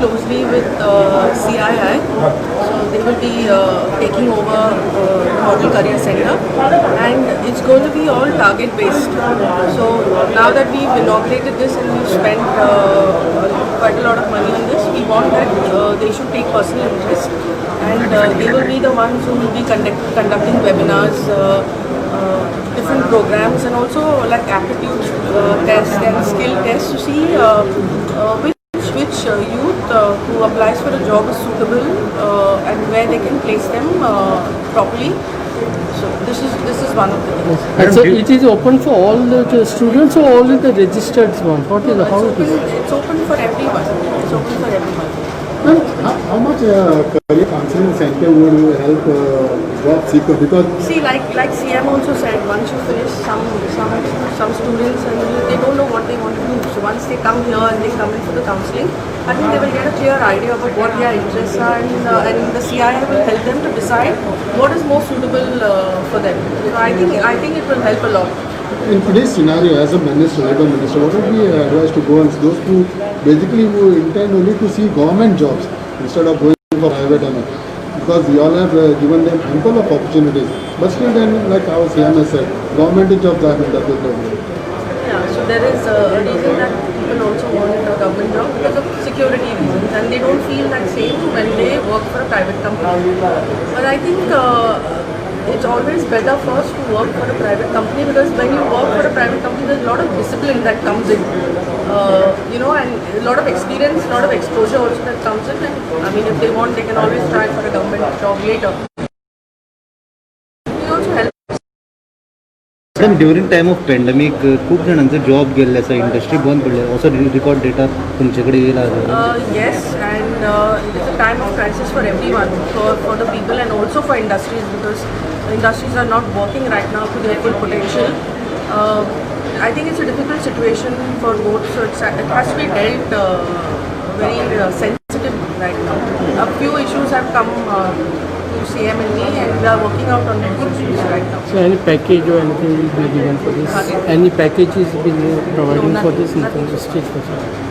closely with CII. So they will be taking over Model Career Center, and it's going to be all target based. So now that we've inaugurated this and we've spent quite a lot of money on this, we want that they should take personal interest, and they will be the ones who will be conducting webinars, different programs, and also like aptitude tests and skill tests to see which youth who applies for a job is suitable and where they can place them properly. So this is one of the things. And so it is open for all the students or only the registered ones? What is how it is? It's open for everyone. It's open for everyone. How much career counseling center will help job seeker? Because See, like CM also said, once you finish some students and they don't know what they want to do. So once they come here and they come in for the counseling, I think they will get a clear idea about what their interests are, and the CII will help them to decide what is more suitable for them. So I think it will help a lot. in today's scenario, as a minister, labor minister, what would be advised to go and those who basically who intend only to see government jobs instead of going for private and because we all have given them ample of opportunities, but still then, like our CM has said, government jobs are in the problem. Yeah, so there is a reason that people also want a government job because of security reasons, and they don't feel that same when they work for a private company. But I think it's always better first to work for a private company, because when you work for a private company, there's a lot of discipline that comes in, and a lot of experience, a lot of exposure also that comes in. And I mean, if they want, they can always try for a government job later. We also help. Madam during time of pandemic खूप जणांचे job गेल्ले आसा, industry बंद पडले, असो record data तुमचे कडेन येयला? Yes, and it is a time of crisis for everyone, for the people and also for industries, because industries are not working right now to their full potential. I think it's a difficult situation for both, so it has to be dealt very sensitive right now. A few issues have come to CM and me, and we are working out on those issues right now. So any package or anything will be given for this? Any packages been providing for this in terms of state?